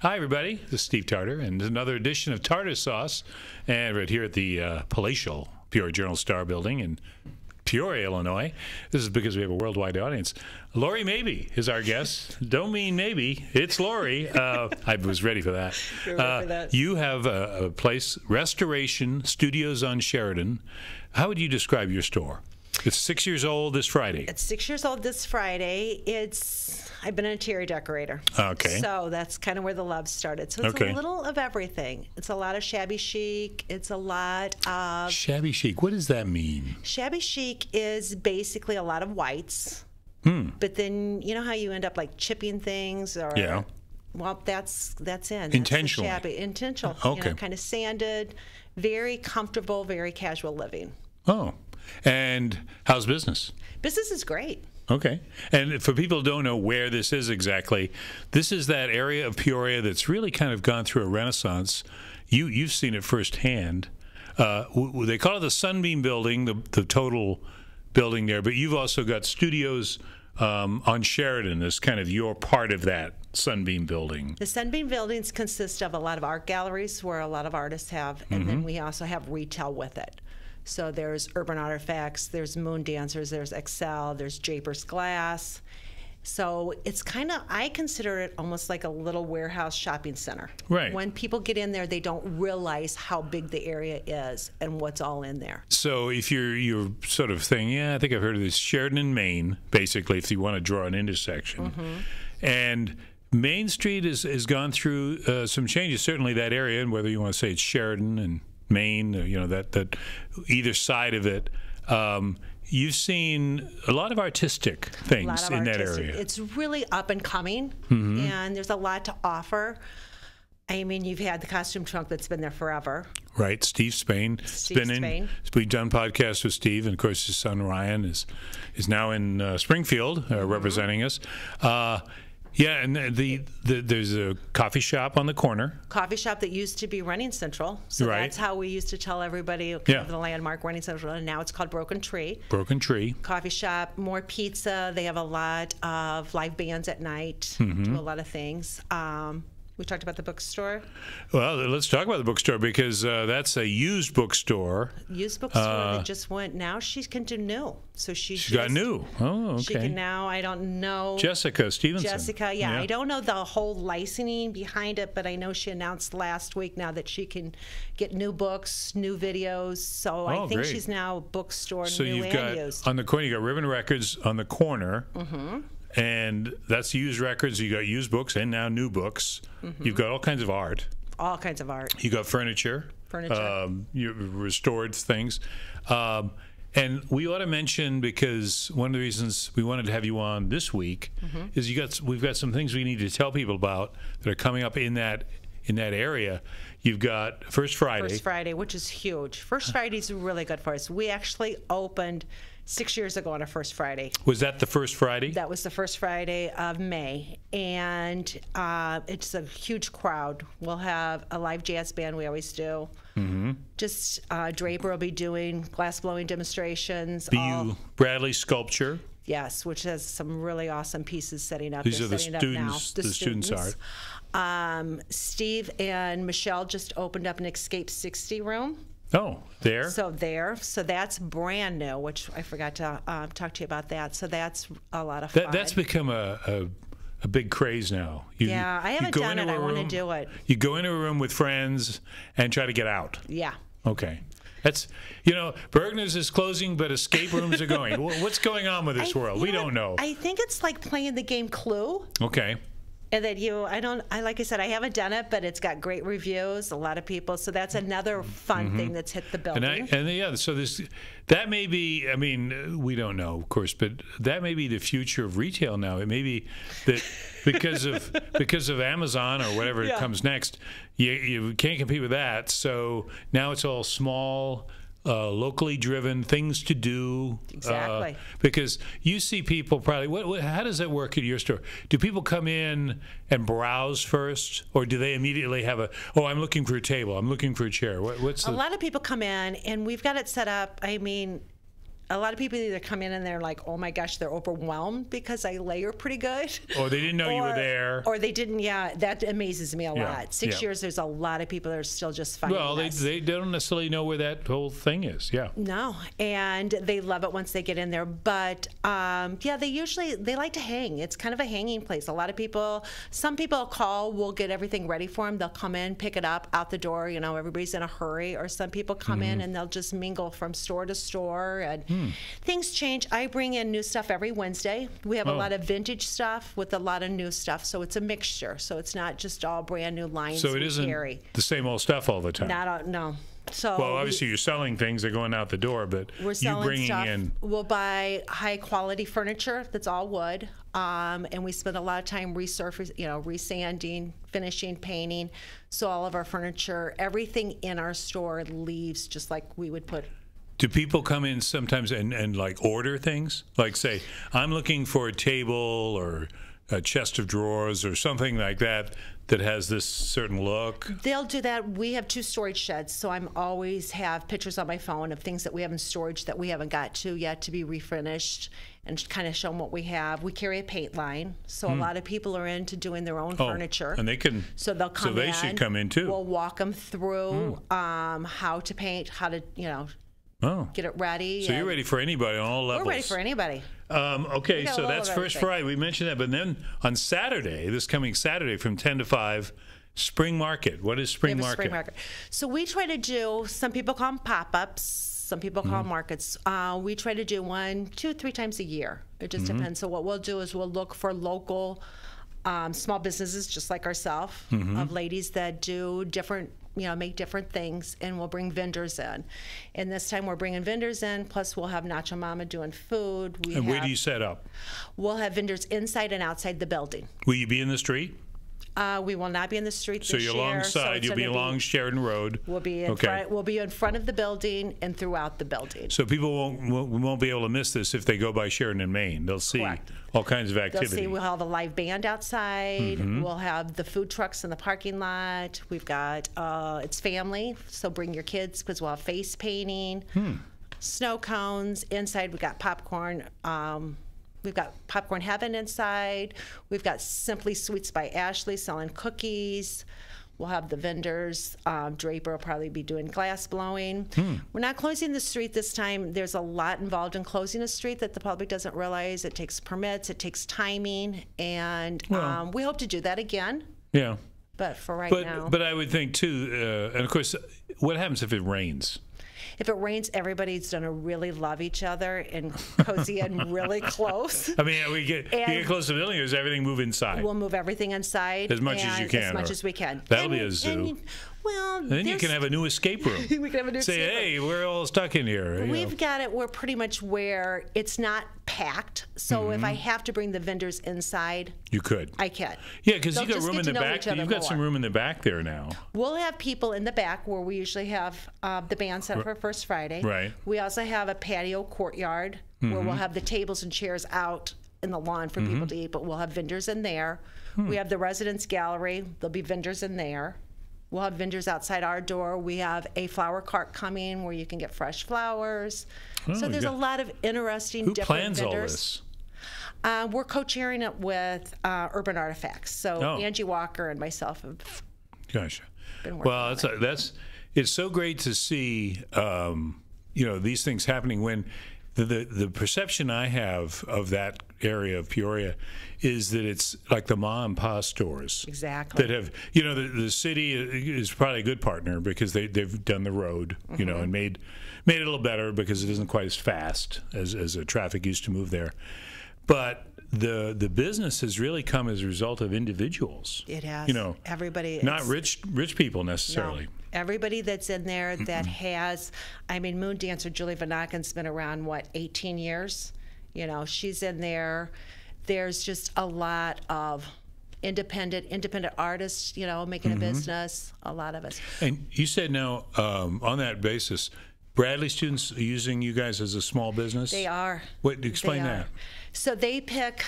Hi, everybody. This is Steve Tarter, and another edition of Tartar Sauce, and right here at the palatial Peoria Journal-Star building in Peoria, Illinois. This is because we have a worldwide audience. Lori Mabee is our guest. Don't mean maybe. It's Lori. I was ready for that. You're ready for that. You have a place, Restoration Studios on Sheridan. How would you describe your store? It's 6 years old this Friday. It's 6 years old this Friday. I've been an interior decorator. Okay. So that's kind of where the love started. So it's a little of everything. It's a lot of shabby chic. It's a lot of... Shabby chic. What does that mean? Shabby chic is basically a lot of whites. But then, you know how you end up like chipping things or... Yeah. Well, that's in. Intentionally. That's the shabby. Intentional. Okay. You know, kind of sanded, very comfortable, very casual living. Oh. And how's business? Business is great. Okay. And for people who don't know where this is exactly, this is that area of Peoria that's really kind of gone through a renaissance. You've seen it firsthand. They call it the Sunbeam Building, the total building there, but you've also got studios on Sheridan as kind of your part of that Sunbeam Building. The Sunbeam Buildings consist of a lot of art galleries where a lot of artists have, and then we also have retail with it. So there's Urban Artifacts, there's Moon Dancers, there's Excel, there's Japers Glass. So it's kind of, I consider it almost like a little warehouse shopping center. Right. When people get in there, they don't realize how big the area is and what's all in there. So if you're sort of thinking, yeah, I think I've heard of this, Sheridan and Main, basically, if you want to draw an intersection. And Main Street has gone through some changes, certainly that area, and whether you want to say it's Sheridan and Maine, you know, that either side of it, you've seen a lot of artistic things in that area. It's really up and coming, and there's a lot to offer. I mean, you've had the costume trunk that's been there forever. Right, Steve Spain. We've done podcasts with Steve, and of course his son Ryan is now in Springfield representing us. Yeah, and there's a coffee shop on the corner. Coffee shop that used to be Running Central. So that's how we used to tell everybody kind of the landmark, Running Central, and now it's called Broken Tree. Broken Tree. Coffee shop, more pizza. They have a lot of live bands at night, do a lot of things. We talked about the bookstore. Well, let's talk about the bookstore because that's a used bookstore. Used bookstore that just went. Now she can do new. So she's got new. Oh, okay. She can now. I don't know. Jessica Stevenson. Jessica, yeah. I don't know the whole licensing behind it, but I know she announced last week now that she can get new books, new videos. So I think she's now a bookstore, so new you've got, used. On the corner, you got Ribbon Records on the corner. And that's used records. You got used books and now new books. You've got all kinds of art. All kinds of art. You got furniture. You restored things. And we ought to mention, because one of the reasons we wanted to have you on this week is we've got some things we need to tell people about that are coming up in that area. You've got First Friday. First Friday, which is huge. First Friday's really good for us. We actually opened 6 years ago on a First Friday. Was that the first Friday? That was the first Friday of May, and it's a huge crowd. We'll have a live jazz band. We always do. Just Draper will be doing glass blowing demonstrations. Bradley Sculpture. Yes, which has some really awesome pieces setting up. These are the students. The students art. Steve and Michelle just opened up an Escape 60 room. Oh, there. So that's brand new, which I forgot to talk to you about that. So that's a lot of fun. That's become a big craze now. I haven't done it. I want to do it. You go into a room with friends and try to get out. Yeah. Okay. That's, Bergner's is closing, but escape rooms are going. What's going on with this world? We don't know. I think it's like playing the game Clue. Okay. And that like I said, I haven't done it, but it's got great reviews, a lot of people. So that's another fun thing that's hit the building. So that may be, I mean, we don't know, of course, but that may be the future of retail now. It may be that because of Amazon or whatever comes next, you can't compete with that. So now it's all small, locally driven things to do. Exactly. Because you see people probably. How does that work at your store? Do people come in and browse first, or do they immediately have I'm looking for a table, I'm looking for a chair? A lot of people come in, and we've got it set up. I mean, a lot of people either come in and they're like, oh my gosh, they're overwhelmed because I layer pretty good. Or they didn't know you were there. Or they didn't, that amazes me a Yeah, lot. 6 years, there's a lot of people that are still just finding Well, they don't necessarily know where that whole thing is. Yeah. No, and they love it once they get in there. But they like to hang. It's kind of a hanging place. A lot of people, some people call, we'll get everything ready for them. They'll come in, pick it up, out the door. Everybody's in a hurry. Or some people come in and they'll just mingle from store to store. And things change. I bring in new stuff every Wednesday. We have a lot of vintage stuff with a lot of new stuff. So it's a mixture. So it's not just all brand new lines. So it isn't the same old stuff all the time. No. So well, obviously you're selling things that are going out the door, but we're selling you bringing stuff. in. We'll buy high quality furniture that's all wood, and we spend a lot of time resanding, finishing, painting. So all of our furniture, everything in our store leaves just like we would put. Do people come in sometimes and like order things? Like say, I'm looking for a table or a chest of drawers or something like that has this certain look? They'll do that. We have 2 storage sheds, so I'm always have pictures on my phone of things that we have in storage that we haven't got to yet to be refinished and kind of show them what we have. We carry a paint line, so a lot of people are into doing their own furniture. And they can. So they'll come in. So they should come in too. We'll walk them through how to paint, how to get it ready. So you're ready for anybody on all levels. We're ready for anybody. Okay, so that's First Friday. We mentioned that. But then on Saturday, this coming Saturday from 10 to 5, Spring Market. What is Spring Market? Spring Market. So we try to do, some people call them pop-ups, some people call them markets. We try to do 1, 2, 3 times a year. It just depends. So what we'll do is we'll look for local small businesses just like ourselves, of ladies that do different, make different things, and we'll bring vendors in. And this time we're bringing vendors in, plus we'll have Nacho Mama doing food. Where do you set up? We'll have vendors inside and outside the building. Will you be in the street? We will not be in the street this year. So you're alongside. You'll be along Sheridan Road. We'll be in front. We'll be in front of the building and throughout the building. So people won't be able to miss this if they go by Sheridan and Main. They'll see all kinds of activity. They'll see. We'll have a live band outside. We'll have the food trucks in the parking lot. We've got it's family, so bring your kids because we'll have face painting, snow cones inside. We've got popcorn. We've got Popcorn Heaven inside. We've got Simply Sweets by Ashley selling cookies. We'll have the vendors. Draper will probably be doing glass blowing. We're not closing the street this time. There's a lot involved in closing a street that the public doesn't realize. It takes permits. It takes timing. And we hope to do that again. Yeah. But for right now. But I would think, too, and of course, what happens if it rains? If it rains, everybody's going to really love each other and cozy in really close. I mean, you get close to the building, or does everything move inside? We'll move everything inside. As much as you can. As much as we can. That'll be a zoo. Then you can have a new escape room. We can have a new escape room. Say, hey, we're all stuck in here. We've got it. We're pretty much where it's not packed. So if I have to bring the vendors inside, you could. I can. Yeah, because you got room in the back. You've got some room in the back there now. We'll have people in the back where we usually have the band set for First Friday. Right. We also have a patio courtyard where we'll have the tables and chairs out in the lawn for people to eat, but we'll have vendors in there. We have the residence gallery. There'll be vendors in there. We'll have vendors outside our door. We have a flower cart coming where you can get fresh flowers. So there's a lot of interesting different vendors. Who plans all this? We're co-chairing it with Urban Artifacts. So Angie Walker and myself have been working on it. It's so great to see these things happening when the perception I have of that area of Peoria is that it's like the mom and pop stores. Exactly. That have, the city is probably a good partner because they've done the road, and made it a little better because it isn't quite as fast as the traffic used to move there. But the business has really come as a result of individuals. It has. Everybody. Not rich people necessarily. No. Everybody that's in there that has, Moon Dancer Julie Vanaken's been around, 18 years? She's in there. There's just a lot of independent artists, making a business, a lot of us. And you said now, on that basis, Bradley students are using you guys as a small business? They are. Explain that. So they pick,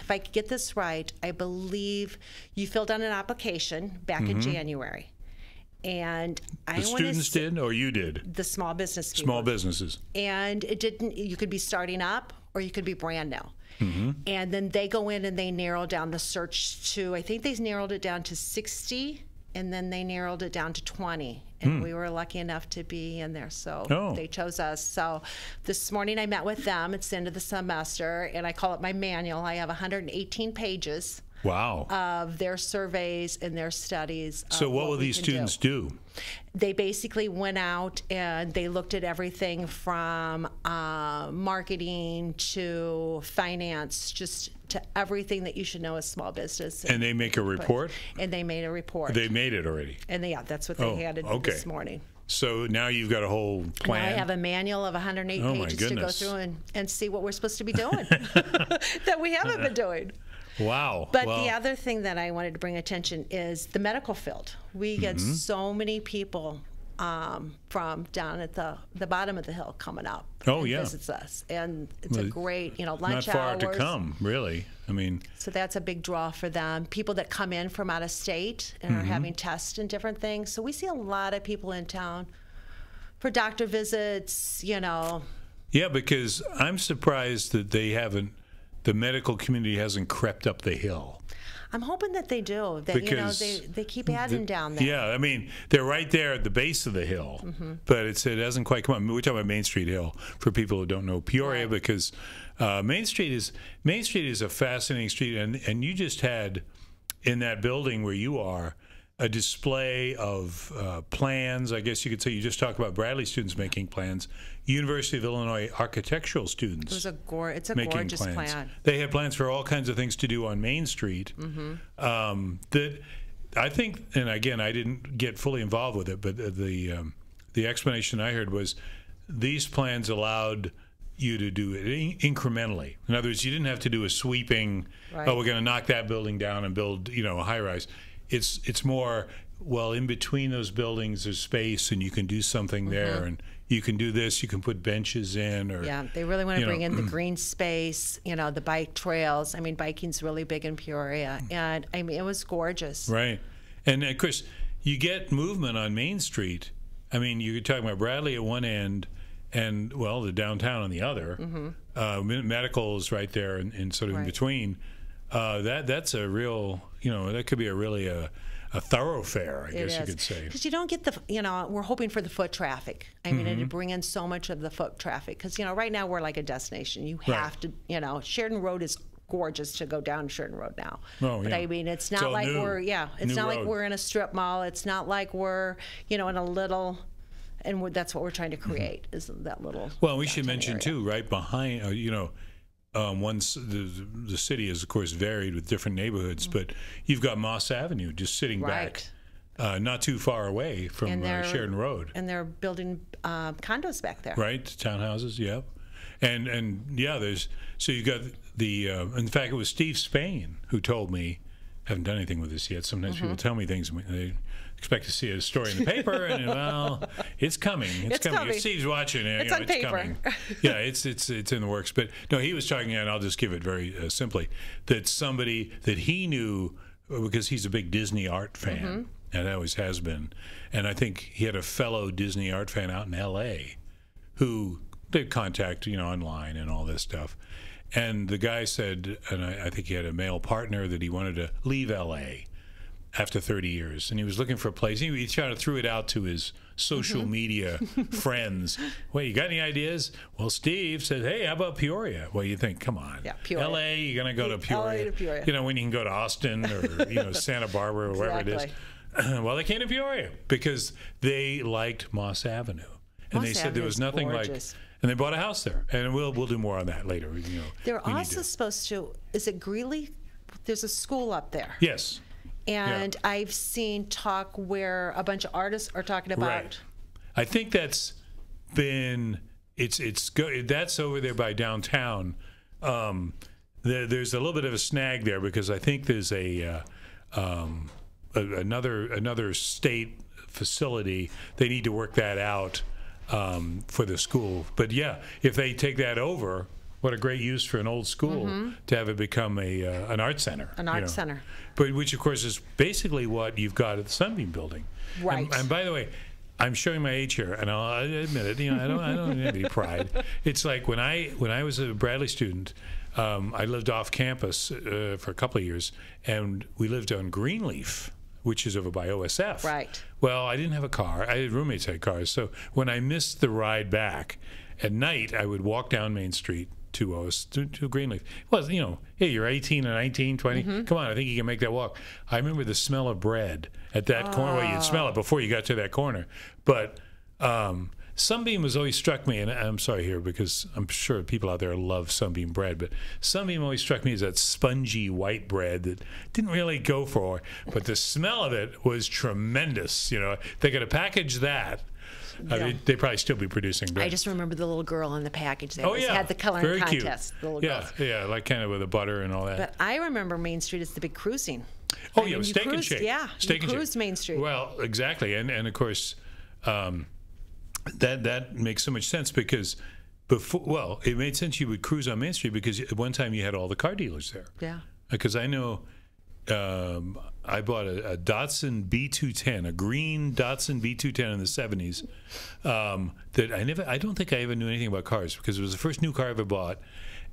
if I get this right, I believe you filled out an application back in January. And The students did, or you did? The small business people. Small businesses. And it didn't, you could be starting up or you could be brand new. And then they go in and they narrow down the search to, I think they narrowed it down to 60, and then they narrowed it down to 20. And we were lucky enough to be in there, so they chose us. So this morning I met with them. It's the end of the semester, and I call it my manual. I have 118 pages. Wow. Of their surveys and their studies. So what will these students do? They basically went out and they looked at everything from marketing to finance, just to everything that you should know as small business. And they make a report? And they made a report. They made it already? And yeah, that's what they handed this morning. So now you've got a whole plan? Now I have a manual of 108 pages to go through and see what we're supposed to be doing that we haven't been doing. Wow. But the other thing that I wanted to bring attention is the medical field. We get so many people from down at the bottom of the hill coming up. Visits us, and it's a great, lunch hours. Not far to come, really. I mean, so that's a big draw for them. People that come in from out of state and are having tests and different things. So we see a lot of people in town for doctor visits. Yeah, because I'm surprised that they haven't. The medical community hasn't crept up the hill. I'm hoping that they do. That because they keep adding down there. Yeah, I mean they're right there at the base of the hill, but it hasn't quite come up. We're talking about Main Street Hill for people who don't know Peoria, because Main Street is a fascinating street, and you just had in that building where you are a display of plans. I guess you could say you just talked about Bradley students making plans. University of Illinois architectural students. It's a gorgeous plan. They have plans for all kinds of things to do on Main Street. That I think, and again, I didn't get fully involved with it, but the explanation I heard was these plans allowed you to do it incrementally. In other words, you didn't have to do a sweeping. Right. Oh, we're going to knock that building down and build, a high rise. It's more, well, in between those buildings there's space and you can do something there, and you can do this, you can put benches in, or they really want to bring in the green space, the bike trails. I mean, biking's really big in Peoria, and I mean it was gorgeous. Right. And of course you get movement on Main Street. I mean, you're talking about Bradley at one end and the downtown on the other. Medical is right there and sort of in between. That's a real, that could be a thoroughfare, I guess you could say. Because you don't get we're hoping for the foot traffic. I mean, it'd bring in so much of the foot traffic. Because, right now we're like a destination. You have to, Sheridan Road is gorgeous to go down Sheridan Road now. But I mean, it's not like we're in a strip mall. It's not like we're, in a little, and that's what we're trying to create, is that little. Well, we should mention too, right behind, once the city is of course varied with different neighborhoods, but you've got Moss Avenue just sitting back, not too far away from Sheridan Road, and they're building condos back there. Right, townhouses, yeah, and there's you got the. In fact, it was Steve Spain who told me. Haven't done anything with this yet. Sometimes people tell me things. They expect to see a story in the paper, and it's coming. It's coming. If Steve's watching it, it's on paper. Coming. Yeah, it's in the works. But no, he was talking, and I'll just give it very simply, that somebody that he knew, because he's a big Disney art fan, and always has been, and I think he had a fellow Disney art fan out in L.A. who they contact, online and all this stuff. And the guy said, and I think he had a male partner, that he wanted to leave L.A. after 30 years. And he was looking for a place. He kind of threw it out to his social media friends. Well, you got any ideas? Well, Steve said, hey, how about Peoria? Well, you think, come on. Yeah, Peoria. L.A., you're going to go to Peoria. LA to Peoria. When you can go to Austin or, Santa Barbara or wherever it is. Well, they came to Peoria because they liked Moss Avenue. And they said there was nothing gorgeous. And they bought a house there, and we'll do more on that later. They're also supposed to. Is it Greeley? There's a school up there. Yes. And I've seen talk where a bunch of artists are talking about. Right. I think that's been. It's good. That's over there by downtown. There's a little bit of a snag there because I think there's another state facility. They need to work that out. For the school, but if they take that over, what a great use for an old school to have it become an art center. An art center. But which, of course, is basically what you've got at the Sunbeam Building. Right. And by the way, I'm showing my age here, and I'll admit it. I don't have any pride. It's like when I was a Bradley student, I lived off campus for a couple of years, and we lived on Greenleaf, which is over by OSF. Right. Well, I didn't have a car. I had roommates who had cars, so when I missed the ride back at night, I would walk down Main Street to Greenleaf. Well, hey, you're 18 or 19, 20. Come on, I think you can make that walk. I remember the smell of bread at that corner. Well, you'd smell it before you got to that corner. But Sunbeam has always struck me, and I'm sorry here because I'm sure people out there love Sunbeam bread, but Sunbeam always struck me as that spongy white bread that didn't really go for, but the smell of it was tremendous. They could have packaged that. Yeah. They'd probably still be producing bread. I just remember the little girl on the package. They yeah. had the coloring Very contest. Cute. The little girls. Yeah, like kind of with the butter and all that. But I remember Main Street as the big cruising. Oh, yeah, Steak and Shake. Yeah, Steak you and cruised Shake. Main Street. Well, exactly, and of course, that makes so much sense because it made sense you would cruise on Main Street because at one time you had all the car dealers there. Yeah. Because I know I bought a Datsun B210, a green Datsun B210 in the 70s. That I don't think I ever knew anything about cars because it was the first new car I ever bought,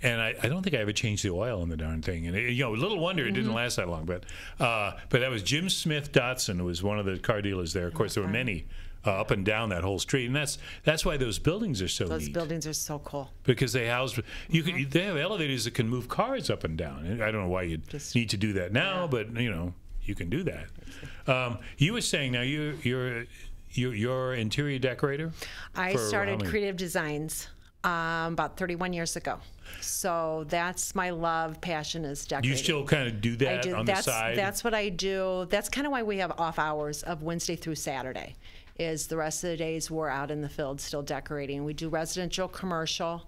and I don't think I ever changed the oil on the darn thing. And little wonder it didn't last that long. But that was Jim Smith Datsun, who was one of the car dealers there. Of course, there were many up and down that whole street, and that's why those buildings are so neat. Those buildings are so cool because they house they have elevators that can move cars up and down. And I don't know why you'd need to do that now, but you can do that. You were saying now you're interior decorator. I started Creative Designs about 31 years ago. So that's my love, passion is decorating. You still kind of do that on the side? That's what I do. That's kind of why we have off hours of Wednesday through Saturday. Is the rest of the days we're out in the field still decorating. We do residential, commercial.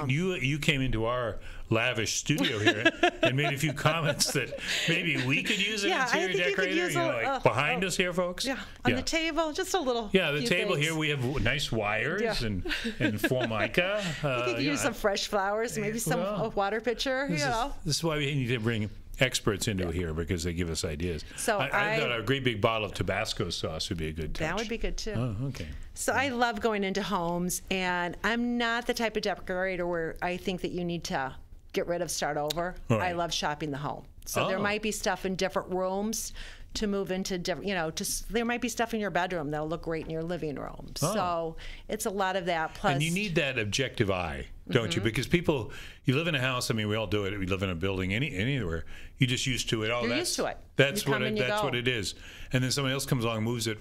You came into our lavish studio here and made a few comments that maybe we could use an interior decorator. Behind us here, folks. Yeah, on the table, just a little. Yeah, the table here we have nice wires and formica. You could use some fresh flowers, maybe some water pitcher. This is why we need to bring experts into here because they give us ideas. So I thought a great big bottle of Tabasco sauce would be a good touch. That would be good too. Oh, okay. So I love going into homes, and I'm not the type of decorator where I think that you need to get rid of, start over. Right. I love shopping the home. So there might be stuff in different rooms to move into different, there might be stuff in your bedroom that'll look great in your living room. So it's a lot of that. Plus, and you need that objective eye, don't you? Because you live in a house. I mean, we all do it. We live in a building, anywhere. You're just used to it. You're used to it. That's what it is. And then someone else comes along, and moves it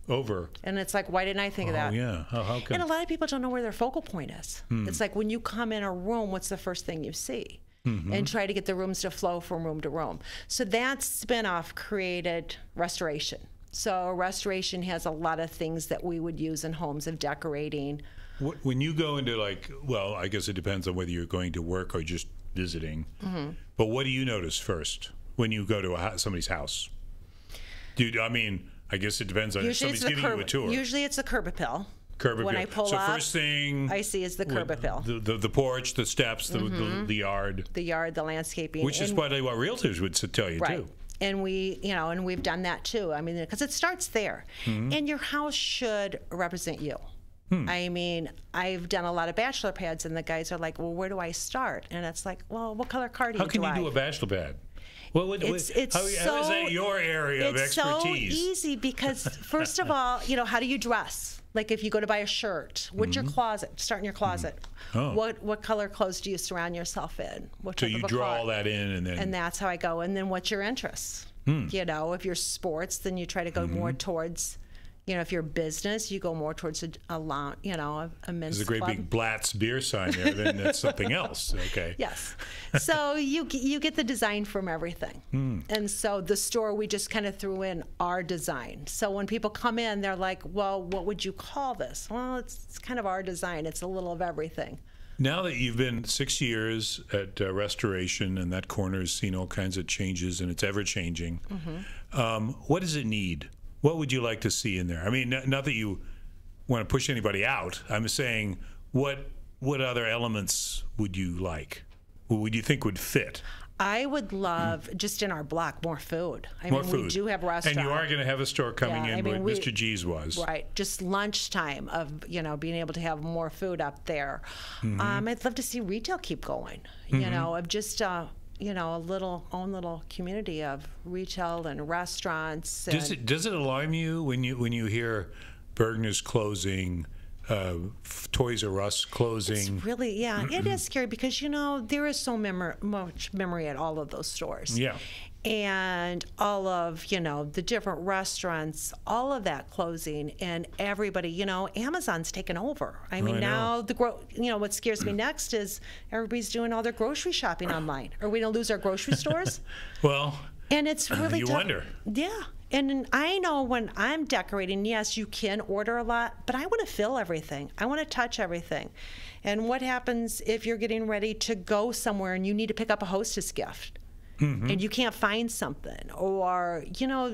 over. And it's like, why didn't I think of that? Oh, yeah. How come? And a lot of people don't know where their focal point is. It's like when you come in a room, what's the first thing you see? And try to get the rooms to flow from room to room. So that spinoff created Restoration. So Restoration has a lot of things that we would use in homes of decorating. When you go into I guess it depends on whether you're going to work or just visiting. But what do you notice first when you go to somebody's house? I guess it depends on if somebody's giving you a tour. Usually it's a curb appeal. When I pull so up, first thing I see is the curb appeal. The porch, the steps, the yard. The yard, the landscaping. Which is probably what realtors would tell you too. And we've done that too. I mean, because it starts there. And your house should represent you. I mean, I've done a lot of bachelor pads, and the guys are like, well, where do I start? And it's like, well, what color car do you drive? How can you do a bachelor pad? How is that your area of expertise? It's so easy because, first of all, how do you dress? Like if you go to buy a shirt, what's your closet? Start in your closet. What color clothes do you surround yourself in? So you draw all that in, and that's how I go. And then what's your interests? If you're sports, then you try to go more towards. If you're business, you go more towards a men's club. There's a great big Blatz beer sign there. Then that's something else. Okay. Yes. So you get the design from everything. And so the store, we just kind of threw in our design. So when people come in, they're like, well, what would you call this? Well, it's kind of our design. It's a little of everything. Now that you've been 6 years at Restoration, and that corner's seen all kinds of changes, and it's ever changing, what does it need? What would you like to see in there? I mean, not that you want to push anybody out. I'm saying, what what other elements would you like? What would you think would fit? I would love, just in our block, more food. More food. We do have restaurants. And you are going to have a store coming in where we, Mr. G's was. Right. Just lunchtime of, being able to have more food up there. I'd love to see retail keep going, of just, a little community of retail and restaurants. Does it alarm you when you hear Bergner's closing, Toys R Us closing? It's really, it is scary because, there is so much memory at all of those stores. Yeah. And all of, the different restaurants, all of that closing, and everybody, Amazon's taken over. I mean, now what scares me next is everybody's doing all their grocery shopping online. Are we going to lose our grocery stores? Well, and it's really you tough. wonder. Yeah. And I know when I'm decorating, yes, you can order a lot, but I want to feel everything. I want to touch everything. And what happens if you're getting ready to go somewhere and you need to pick up a hostess gift? And you can't find something, or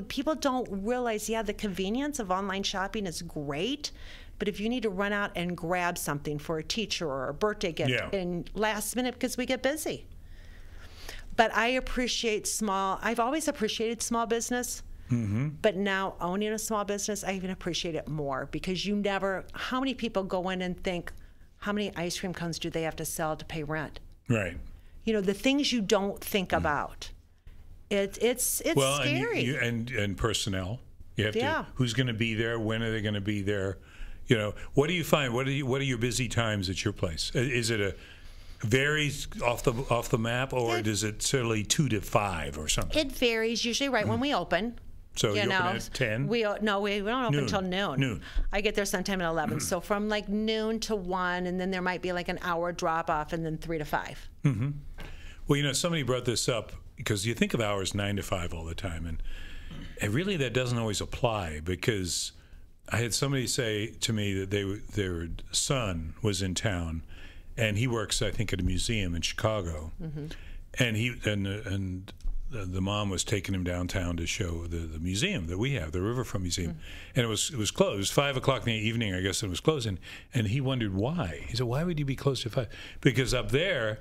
people don't realize, the convenience of online shopping is great, but if you need to run out and grab something for a teacher or a birthday gift in last minute, because we get busy. But I've always appreciated small business, but now owning a small business, I even appreciate it more, because how many people go in and think, how many ice cream cones do they have to sell to pay rent? Right. The things you don't think about. It's well, scary. And personnel. You have to. Who's going to be there? When are they going to be there? What do you find? What are your busy times at your place? Is it a varies off the map, or does it certainly 2 to 5 or something? It varies. Usually, right when we open. So you open at 10? We don't open until noon. I get there sometime at 11. So from like noon to 1, and then there might be like an hour drop off, and then 3 to 5. Well, somebody brought this up because you think of hours 9 to 5 all the time, and really that doesn't always apply, because I had somebody say to me that their son was in town, and he works, I think, at a museum in Chicago, and the mom was taking him downtown to show the museum that we have, the Riverfront Museum, and it was closed. It was 5 o'clock in the evening, I guess, it was closing, and he wondered why. He said, "Why would you be closed at 5?" Because up there,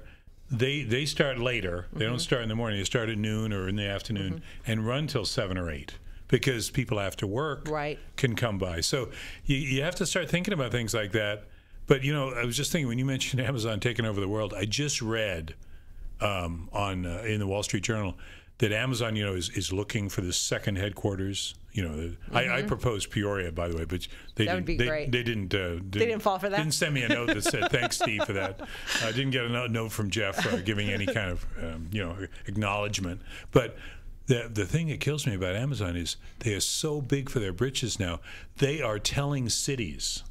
they start later. They don't start in the morning. They start at noon or in the afternoon and run till 7 or 8, because people after work can come by. So you have to start thinking about things like that. But I was just thinking, when you mentioned Amazon taking over the world, I just read in the Wall Street Journal that Amazon, is looking for the second headquarters. I proposed Peoria, by the way, but that would be great. They didn't fall for that. Didn't send me a note that said thanks, Steve, for that. I didn't get a note from Jeff giving any kind of acknowledgement. But the thing that kills me about Amazon is they are so big for their britches now. They are telling cities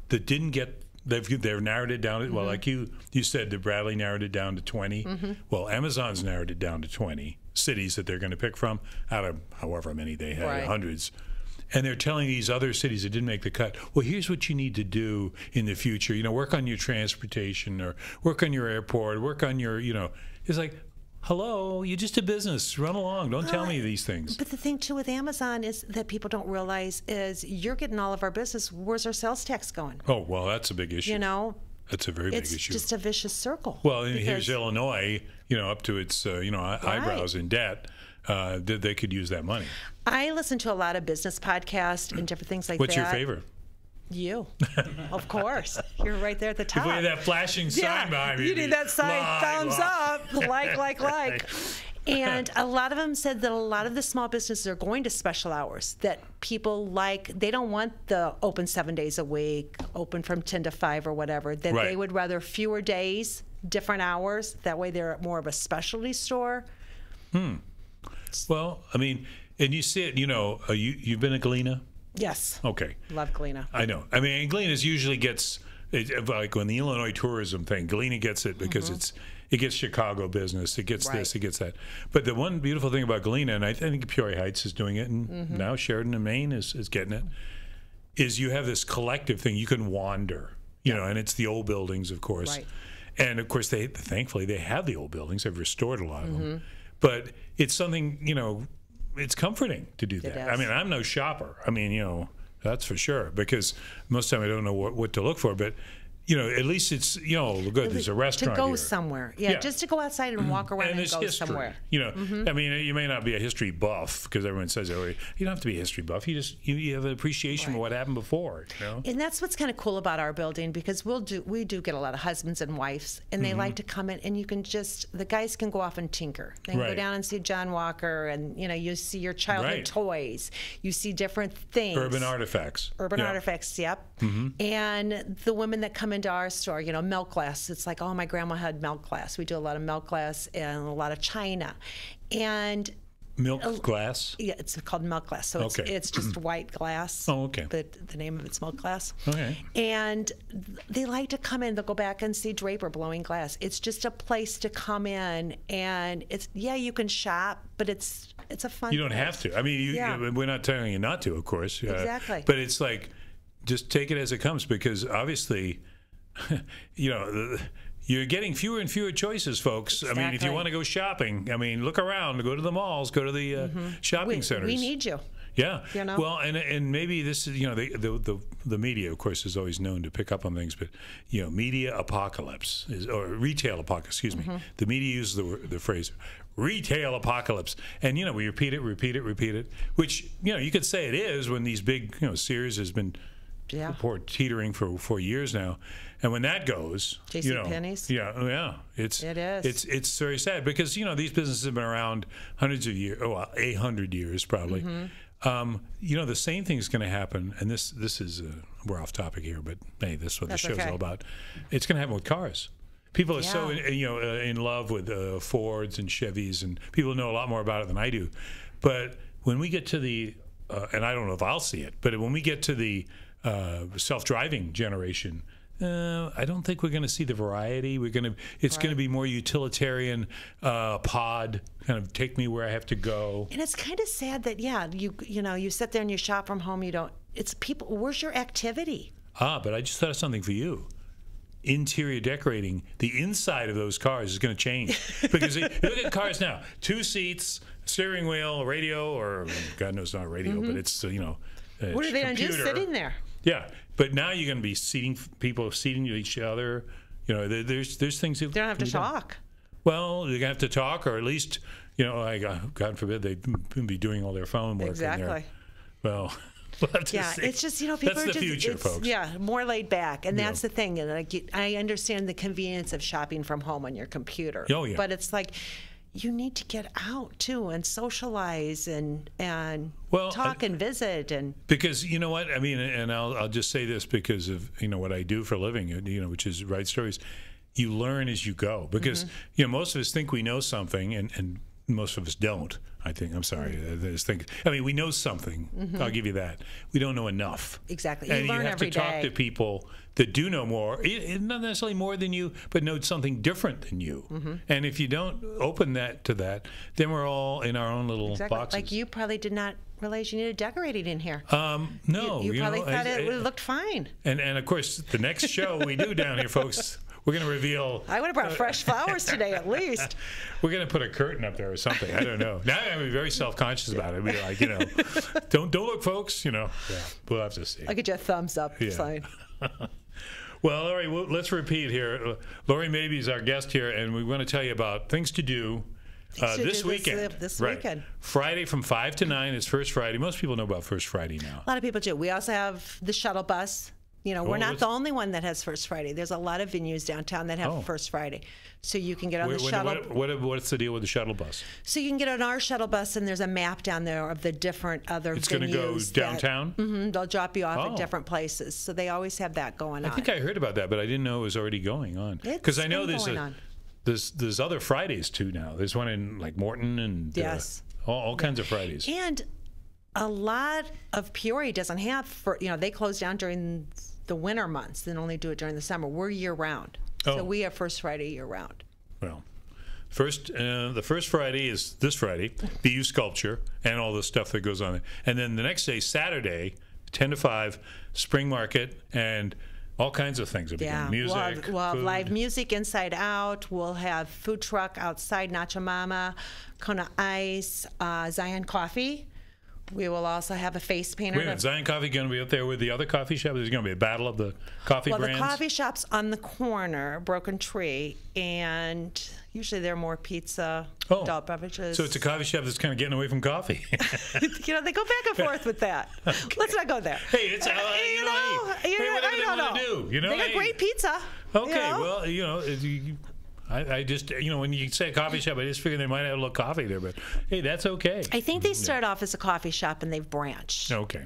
that didn't get. They've narrowed it down. Well, like you said, that Bradley narrowed it down to 20. Well, Amazon's narrowed it down to 20 cities that they're going to pick from out of however many they had, hundreds. And they're telling these other cities that didn't make the cut, well, here's what you need to do in the future. Work on your transportation, or work on your airport, work on your, it's like, hello, you're just a business. Run along. Don't tell me these things. But the thing, too, with Amazon is that people don't realize is you're getting all of our business. Where's our sales tax going? Oh, well, that's a big issue. That's a very big issue. It's just a vicious circle. Well, here's Illinois, up to its, eyebrows in debt. They could use that money. I listen to a lot of business podcasts and different things like What's that. What's your favorite? You, of course. You're right there at the top. If we had that flashing sign behind me. You need that sign, thumbs up, like. And a lot of them said that a lot of the small businesses are going to special hours, that people they don't want the open 7 days a week, open from 10 to 5 or whatever, that they would rather fewer days, different hours. That way they're more of a specialty store. Well, I mean, and you see it, you've been at Galena? Yes. Okay. Love Galena. I know. I mean, Galena's usually gets, like when the Illinois tourism thing, Galena gets it because it gets Chicago business, it gets this, it gets that. But the one beautiful thing about Galena, and I think Peoria Heights is doing it, and now Sheridan and Main is getting it, is you have this collective thing. You can wander, and it's the old buildings, of course. Right. And, of course, thankfully, they have the old buildings. They've restored a lot of them. But it's something, it's comforting to do that. I mean, I'm no shopper. I mean, that's for sure, because most of the time I don't know what to look for. But at least it's, good. There's a restaurant to go here. somewhere. Yeah, just to go outside and walk around and there's go history. somewhere. I mean, you may not be a history buff because everyone says, "Oh, you don't have to be a history buff. You just you have an appreciation for what happened before." And that's what's kind of cool about our building, because we do get a lot of husbands and wives, and they like to come in, and you can the guys can go off and tinker. They can go down and see John Walker, and you see your childhood toys. You see different things. Urban artifacts. Artifacts, yep. And the women that come into our store, milk glass. It's like, oh, my grandma had milk glass. We do a lot of milk glass and a lot of china. And milk glass? Yeah, it's called milk glass. So it's just white glass. Oh, okay. But the name of it's milk glass. Okay. And they like to come in. They'll go back and see Draper blowing glass. It's just a place to come in, and you can shop, but it's a fun. You don't have to. I mean, we're not telling you not to, of course. Exactly. But it's like, just take it as it comes, because obviously, you're getting fewer and fewer choices, folks. Exactly. I mean, if you want to go shopping, look around, go to the malls, go to the shopping centers. We need you. Yeah. Well, and maybe this is, the media, of course, is always known to pick up on things, but media apocalypse or retail apocalypse. Excuse me. The media uses the phrase retail apocalypse, and we repeat it, which you could say it is when these big Sears has been teetering for years now, and when that goes, JCPenney's, it's very sad, because these businesses have been around hundreds of years, 800 years probably. The same thing is going to happen, and this is we're off topic here, but hey, this is what the show's all about. It's going to happen with cars. People are so in love with Fords and Chevys, and people know a lot more about it than I do. But when we get to the and I don't know if I'll see it, but when we get to the self-driving generation, I don't think we're going to see the variety. It's going to be more utilitarian, pod, kind of take me where I have to go. And it's kind of sad that you sit there and you shop from home. It's people. Where's your activity? But I just thought of something for you. Interior decorating. The inside of those cars is going to change, because look at cars now: 2 seats, steering wheel, radio, or God knows not a radio, but it's what are they going to do sitting there? Yeah, but now you're going to be seating each other. There's things that they don't have to talk. Well, you're going to have to talk, or at least God forbid they'd be doing all their phone work. Exactly. In there. Well. We'll have to see. It's just people that's are the just future, folks. More laid back, and that's the thing. And I understand the convenience of shopping from home on your computer. Oh yeah. But it's like you need to get out too and socialize and talk and visit and. Because you know what I mean, and I'll just say this because of what I do for a living, which is write stories. You learn as you go, because most of us think we know something, and most of us don't. I think. I'm sorry. I just think. We know something. I'll give you that. We don't know enough. Exactly. And you learn have every to talk day. to people that do know more, not necessarily more than you, but know something different than you. And if you don't open that to that, then we're all in our own little boxes. Like you probably did not realize you needed decorating in here. No. You probably thought it looked fine. And of course, the next show we do down here, folks. We're going to reveal. I would have brought fresh flowers today, at least. We're going to put a curtain up there or something. I don't know. Now I'm going to be very self-conscious about it. Be like, don't look, folks. Yeah, we'll have to see. I'll get you a thumbs up sign. Well, all right. Well, let's repeat here. Lori Mabee is our guest here, and we want to tell you about things to do. This weekend. This weekend. Friday from 5 to 9 is First Friday. Most people know about First Friday now. A lot of people do. We also have the shuttle bus. We're not the only one that has First Friday. There's a lot of venues downtown that have First Friday. So you can get on the shuttle. What's the deal with the shuttle bus? So you can get on our shuttle bus, and there's a map down there of the different other venues. It's going to go downtown? They'll drop you off at different places. So they always have that going on. I think I heard about that, but I didn't know it was already going on. Because I know there's other Fridays, too, now. There's one in, like, Morton and all kinds of Fridays. And a lot of Peoria doesn't have, they close down during the winter months, then only do it during the summer. We're year round. So we have First Friday year round. Well, the first Friday is this Friday, BU Sculpture and all the stuff that goes on there. And then the next day, Saturday, 10 to 5, Spring Market and all kinds of things. Music, we'll have live music inside out. We'll have food truck outside, Nacho Mama, Kona Ice, Zion Coffee. We will also have a face painter. Wait a minute, Zion Coffee going to be up there with the other coffee shop? There's going to be a battle of the coffee brands? Well, the coffee shop's on the corner, Broken Tree, and usually they're more pizza, adult beverages. So it's a coffee shop that's kind of getting away from coffee. You know, they go back and forth with that. Okay. Let's not go there. Hey, it's whatever they want to do. You know, they got great pizza. Okay, well, I just, when you say coffee shop, I just figure they might have a little coffee there, but hey, that's okay. I think they started off as a coffee shop and they've branched. Okay.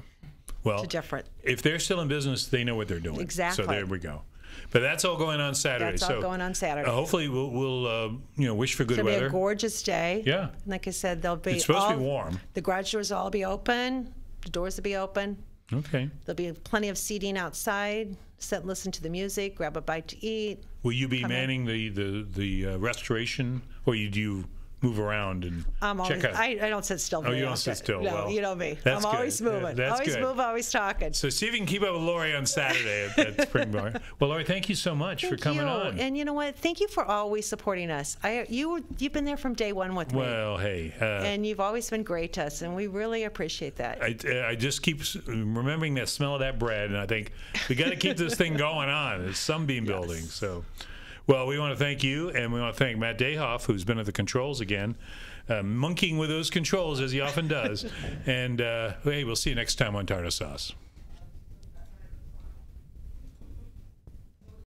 Well, to different. If they're still in business, they know what they're doing. Exactly. So there we go. But that's all going on Saturday. That's all going on Saturday. Hopefully, we'll wish for good weather. It's going to be a gorgeous day. Yeah. Like I said, it's supposed to be warm. The garage doors will all be open. The doors will be open. Okay. There'll be plenty of seating outside. Sit and listen to the music, grab a bite to eat. Will you be manning the restoration, or do you move around and check out? I don't sit still. Oh, you don't sit still. No, well, you know me. I'm always moving. Always moving, always talking. So see if you can keep up with Lori on Saturday at Spring Bar. Well, Lori, thank you so much for coming on. And you know what? Thank you for always supporting us. You've been there from day one with me. Well, hey. And you've always been great to us, and we really appreciate that. I just keep remembering that smell of that bread, and I think we got to keep this thing going on. It's Sunbeam Building, so. Well, we want to thank you, and we want to thank Matt Dayhoff, who's been at the controls again, monkeying with those controls as he often does. And hey, we'll see you next time on Tartar Sauce.